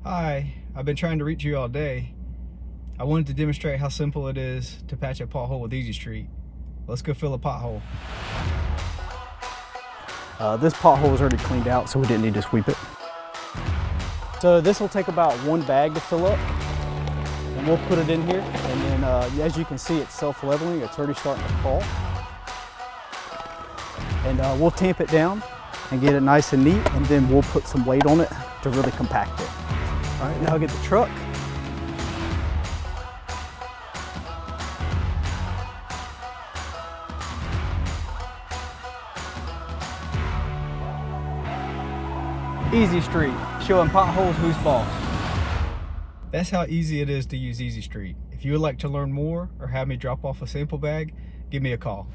Hi, I've been trying to reach you all day. I wanted to demonstrate how simple it is to patch a pothole with Easy Street. Let's go fill a pothole. This pothole was already cleaned out, so we didn't need to sweep it. So this will take about 1 bag to fill up, and we'll put it in here. And then as you can see, it's self-leveling. It's already starting to crawl. And we'll tamp it down and get it nice and neat, and then we'll put some weight on it to really compact it. All right, now I'll get the truck. Easy Street, showing potholes who's boss. That's how easy it is to use Easy Street. If you would like to learn more or have me drop off a sample bag, give me a call.